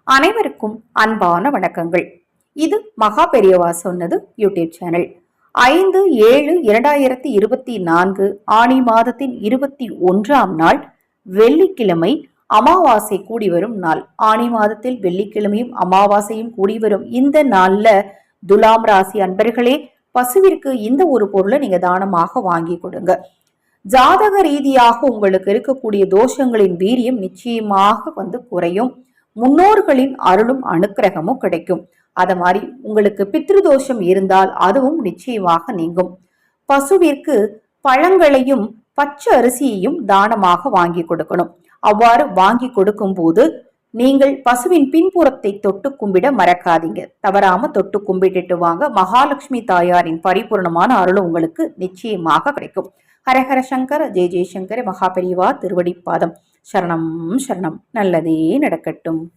அனைவருக்கும் அன்பான வணக்கங்கள். இது மகா பெரியவா சொன்னது யூடியூப் சேனல். 5/7/2024 ஆணி மாதத்தின் 21ஆம் நாள் வெள்ளிக்கிழமை அமாவாசை கூடி வரும் நாள். ஆணி மாதத்தில் வெள்ளிக்கிழமையும் அமாவாசையும் கூடி வரும் இந்த நாள்ல துலாம் ராசி அன்பர்களே, பசுவிற்கு இந்த ஒரு பொருளை நீங்க தானமாக வாங்கி கொடுங்க. ஜாதக ரீதியாக உங்களுக்கு இருக்கக்கூடிய தோஷங்களின் வீரியம் நிச்சயமாக குறையும். முன்னோர்களின் அருளும் அனுக்கிரகமும் கிடைக்கும். அத மாதிரி உங்களுக்கு பித்ருதோஷம் இருந்தால் அதுவும் நிச்சயமாக நீங்கும். பசுவிற்கு பழங்களையும் பச்சை அரிசியையும் தானமாக வாங்கி கொடுக்கணும். அவ்வாறு வாங்கி கொடுக்கும் போது நீங்கள் பசுவின் பின்புறத்தை தொட்டு கும்பிட மறக்காதீங்க. தவறாம தொட்டு கும்பிட்டுட்டு வாங்க. மகாலட்சுமி தாயாரின் பரிபூர்ணமான அருளும் உங்களுக்கு நிச்சயமாக கிடைக்கும். ஹரஹர சங்கர ஜெய ஜெயசங்கர. மகா பெரியவா திருவடிப்பாதம். சரணம் சரணம். நல்லதே நடக்கட்டும்.